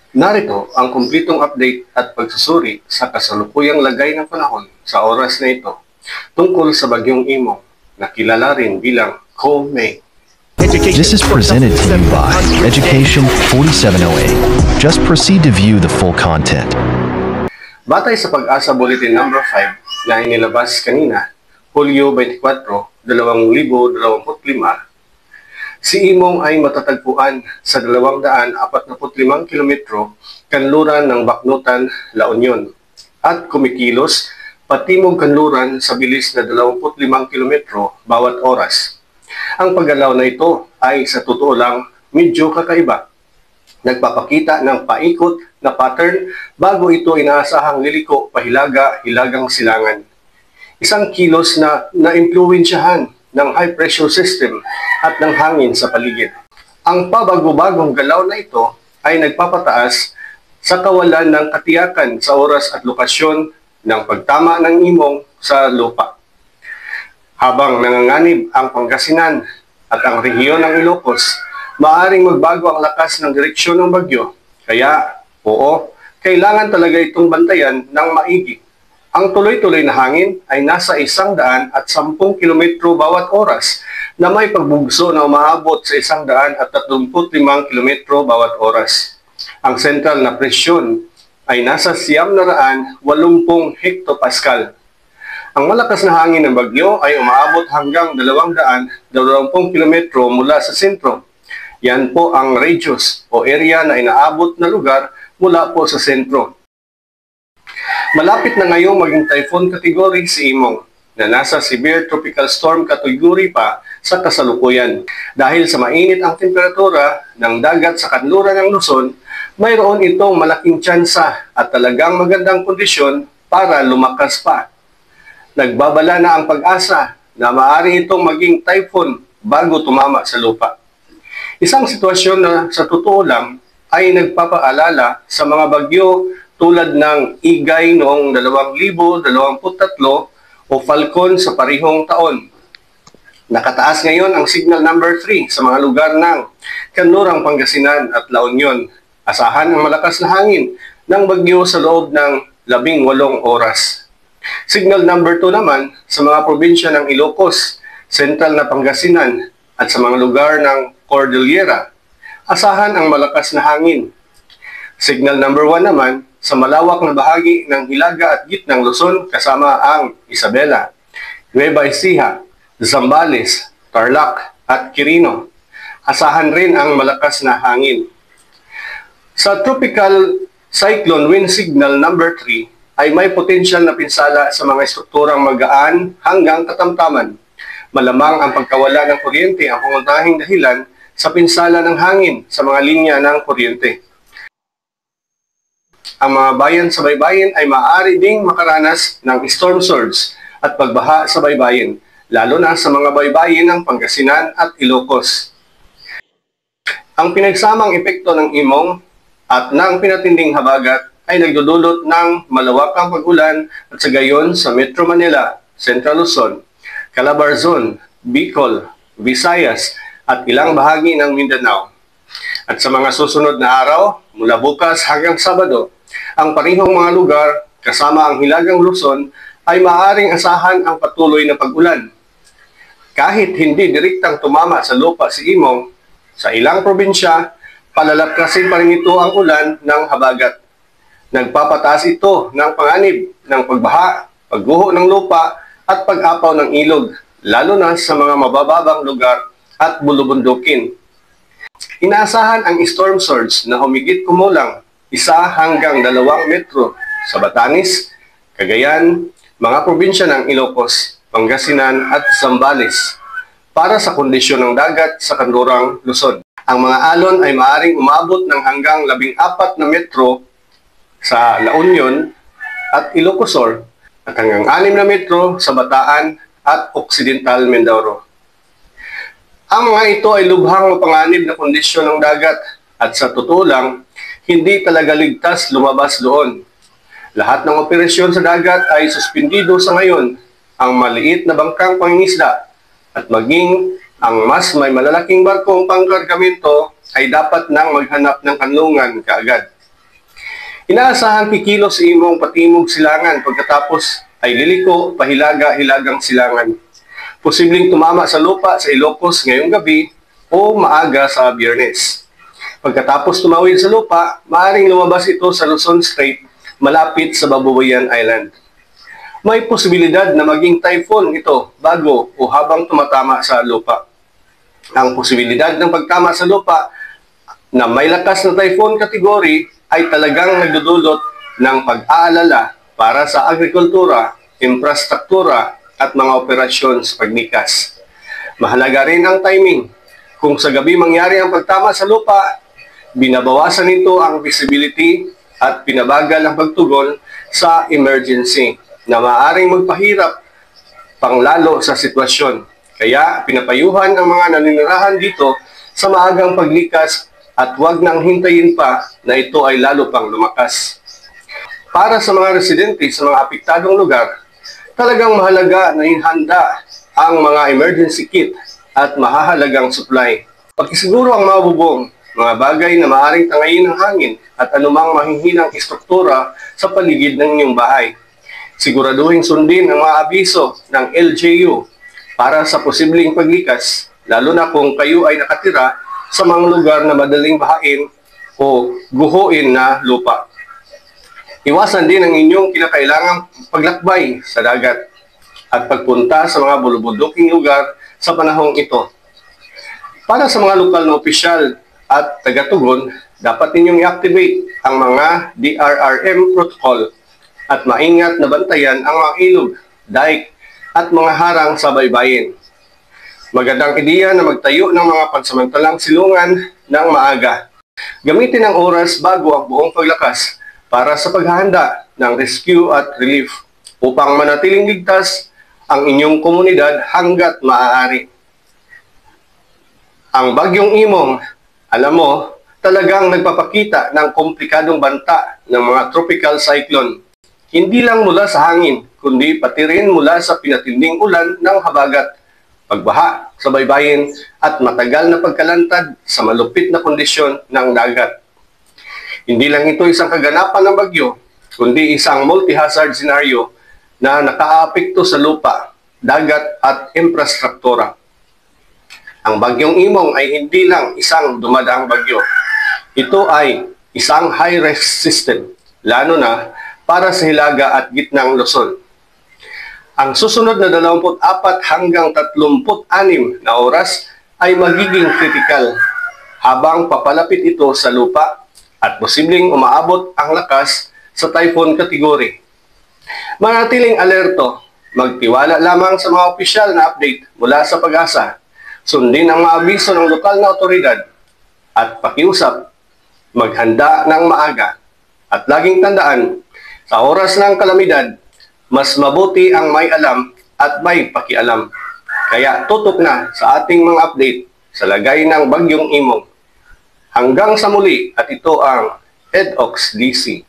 Narito ang kumpletong update at pagsusuri sa kasalukuyang lagay ng panahon sa oras na ito tungkol sa Bagyong Imong na kilala rin bilang Ko-Mei. This is presented to you by Education 4708. Just proceed to view the full content. Batay sa Pag-asa Bulletin No. 5 na inilabas kanina, Hulyo 24, 2025, si Imong ay matatagpuan sa 245 kilometro kanluran ng Baknutan, La Union at kumikilos patimog kanluran sa bilis na 25 kilometro bawat oras. Ang paggalaw na ito ay sa totoo lang medyo kakaiba. Nagpapakita ng paikot na pattern bago ito inaasahang liliko pahilaga-hilagang silangan. Isang kilos na naimpluwensyahan ng high pressure system at ng hangin sa paligid. Ang pabago-bagong galaw na ito ay nagpapataas sa kawalan ng katiyakan sa oras at lokasyon ng pagtama ng imong sa lupa. Habang nanganganib ang Pangasinan at ang rehiyon ng Ilocos, maaaring magbago ang lakas ng direksyon ng bagyo. Kaya, oo, kailangan talaga itong bantayan ng maigi. Ang tuloy-tuloy na hangin ay nasa 110 kilometro bawat oras na may pagbugso na umaabot sa 135 kilometro bawat oras. Ang sentral na presyon ay nasa 980 hektopascal. Ang malakas na hangin ng bagyo ay umaabot hanggang 220 kilometro mula sa sentro. Yan po ang radius o area na inaabot na lugar mula po sa sentro. Malapit na ngayong maging typhoon category si Imong na nasa severe tropical storm category pa sa kasalukuyan. Dahil sa mainit ang temperatura ng dagat sa kanluran ng Luzon, mayroon itong malaking tsansa at talagang magandang kondisyon para lumakas pa. Nagbabala na ang pag-asa na maaari itong maging typhoon bago tumama sa lupa. Isang sitwasyon na sa totoo lang ay nagpapaalala sa mga bagyo tulad ng Igay noong 2023 o Falcon sa parihong taon. Nakataas ngayon ang signal number 3 sa mga lugar ng Kanlurang Pangasinan at La Union. Asahan ang malakas na hangin ng bagyo sa loob ng 18 oras. Signal number 2 naman sa mga probinsya ng Ilocos, Central na Pangasinan at sa mga lugar ng Cordillera. Asahan ang malakas na hangin. Signal number 1 naman sa malawak na bahagi ng Hilaga at Gitnang Luzon kasama ang Isabela, Nueva Ecija, Zambales, Tarlac at Quirino. Asahan rin ang malakas na hangin. Sa tropical cyclone wind signal number 3 ay may potensyal na pinsala sa mga estrukturang magaan hanggang katamtaman. Malamang ang pagkawala ng kuryente ang pangunahing dahilan sa pinsala ng hangin sa mga linya ng kuryente. Ang mga bayan sa baybayin ay maaari ding makaranas ng storm surge at pagbaha sa baybayin, lalo na sa mga baybayin ng Pangasinan at Ilocos. Ang pinagsamang epekto ng Imong at ng pinatinding habagat ay nagdudulot ng malawakang pag-ulan at sa gayon sa Metro Manila, Central Luzon, Calabarzon, Bicol, Visayas at ilang bahagi ng Mindanao. At sa mga susunod na araw, mula bukas hanggang Sabado, ang parihong mga lugar kasama ang Hilagang Luzon ay maaaring asahan ang patuloy na pag-ulan. Kahit hindi direktang tumama sa lupa si Imong, sa ilang probinsya, palalakasin pa rin ito ang ulan ng habagat. Nagpapataas ito ng panganib ng pagbaha, pagguho ng lupa at pag-apaw ng ilog, lalo na sa mga mabababang lugar at bulubundukin. Inaasahan ang storm surge na humigit kumulang 1 hanggang 2 metro sa Batanes, Cagayan, mga probinsya ng Ilocos, Pangasinan at Zambales para sa kondisyon ng dagat sa kanlurang Luzon. Ang mga alon ay maaaring umabot ng hanggang 14 na metro sa La Union at Ilocosur at hanggang 6 na metro sa Bataan at Occidental Mindoro. Ang mga ito ay lubhang mapanganib na kondisyon ng dagat at sa totoo lang, hindi talaga ligtas lumabas doon. Lahat ng operasyon sa dagat ay suspendido sa ngayon. Ang maliit na bangkang pangingisda at maging ang mas may malalaking barkong pangkargamento ay dapat nang maghanap ng kanlungan kaagad. Inaasahan kikilos imong patimog silangan pagkatapos ay liliko pahilaga-hilagang silangan. Posibleng tumama sa lupa sa Ilocos ngayong gabi o maaga sa Biyernes. Pagkatapos tumawid sa lupa, maaaring lumabas ito sa Luzon Strait malapit sa Babuyan Island. May posibilidad na maging typhoon ito bago o habang tumatama sa lupa. Ang posibilidad ng pagtama sa lupa na may lakas na typhoon category ay talagang nagdudulot ng pag-aalala para sa agrikultura, infrastruktura at mga operasyon sa pagnikas. Mahalaga rin ang timing. Kung sa gabi mangyari ang pagtama sa lupa, binabawasan nito ang visibility at pinabagal ang pagtugon sa emergency na maaaring magpahirap panglalo sa sitwasyon. Kaya pinapayuhan ang mga naninirahan dito sa maagang paglikas at huwag nang hintayin pa na ito ay lalo pang lumakas. Para sa mga residente sa mga apektadong lugar, talagang mahalaga na ihanda ang mga emergency kit at mahahalagang supply. Pagkisiguro ang mga bubong, mga bagay na maaaring tangayin ng hangin at anumang mahihinang istruktura sa paligid ng inyong bahay. Siguraduhin sundin ang mga abiso ng LGU para sa posibleng paglikas, lalo na kung kayo ay nakatira sa mga lugar na madaling bahain o guhuin na lupa. Iwasan din ang inyong kinakailangang paglakbay sa dagat at pagpunta sa mga bulubuduking lugar sa panahong ito. Para sa mga lokal na opisyal at taga-tugon, dapat ninyong i-activate ang mga DRRM protocol at maingat na bantayan ang mga ilog, dike at mga harang sa baybayin. Magandang ideya na magtayo ng mga pansamantalang silungan ng maaga. Gamitin ang oras bago ang buong paglakas para sa paghahanda ng rescue at relief upang manatiling ligtas ang inyong komunidad hanggat maaari. Ang bagyong Imong, alam mo, talagang nagpapakita ng komplikadong banta ng mga tropical cyclone. Hindi lang mula sa hangin, kundi pati rin mula sa pinatinding ulan ng habagat, pagbaha sa baybayin at matagal na pagkalantad sa malupit na kondisyon ng dagat. Hindi lang ito isang kaganapan ng bagyo, kundi isang multi-hazard scenario na nakaapekto sa lupa, dagat at infrastruktura. Ang bagyong Imong ay hindi lang isang dumadaang bagyo. Ito ay isang high-risk system, lalo na para sa Hilaga at Gitnang Luzon. Ang susunod na 24 hanggang 36 na oras ay magiging kritikal habang papalapit ito sa lupa at posibleng umaabot ang lakas sa typhoon category. Manatiling alerto, magtiwala lamang sa mga opisyal na update mula sa Pag-asa, sundin ang mga abiso ng lokal na otoridad at pakiusap, maghanda ng maaga at laging tandaan, sa oras ng kalamidad, mas mabuti ang may alam at may pakialam. Kaya tutok na sa ating mga update sa lagay ng bagyong Imong. Hanggang sa muli at ito ang EDOX DC.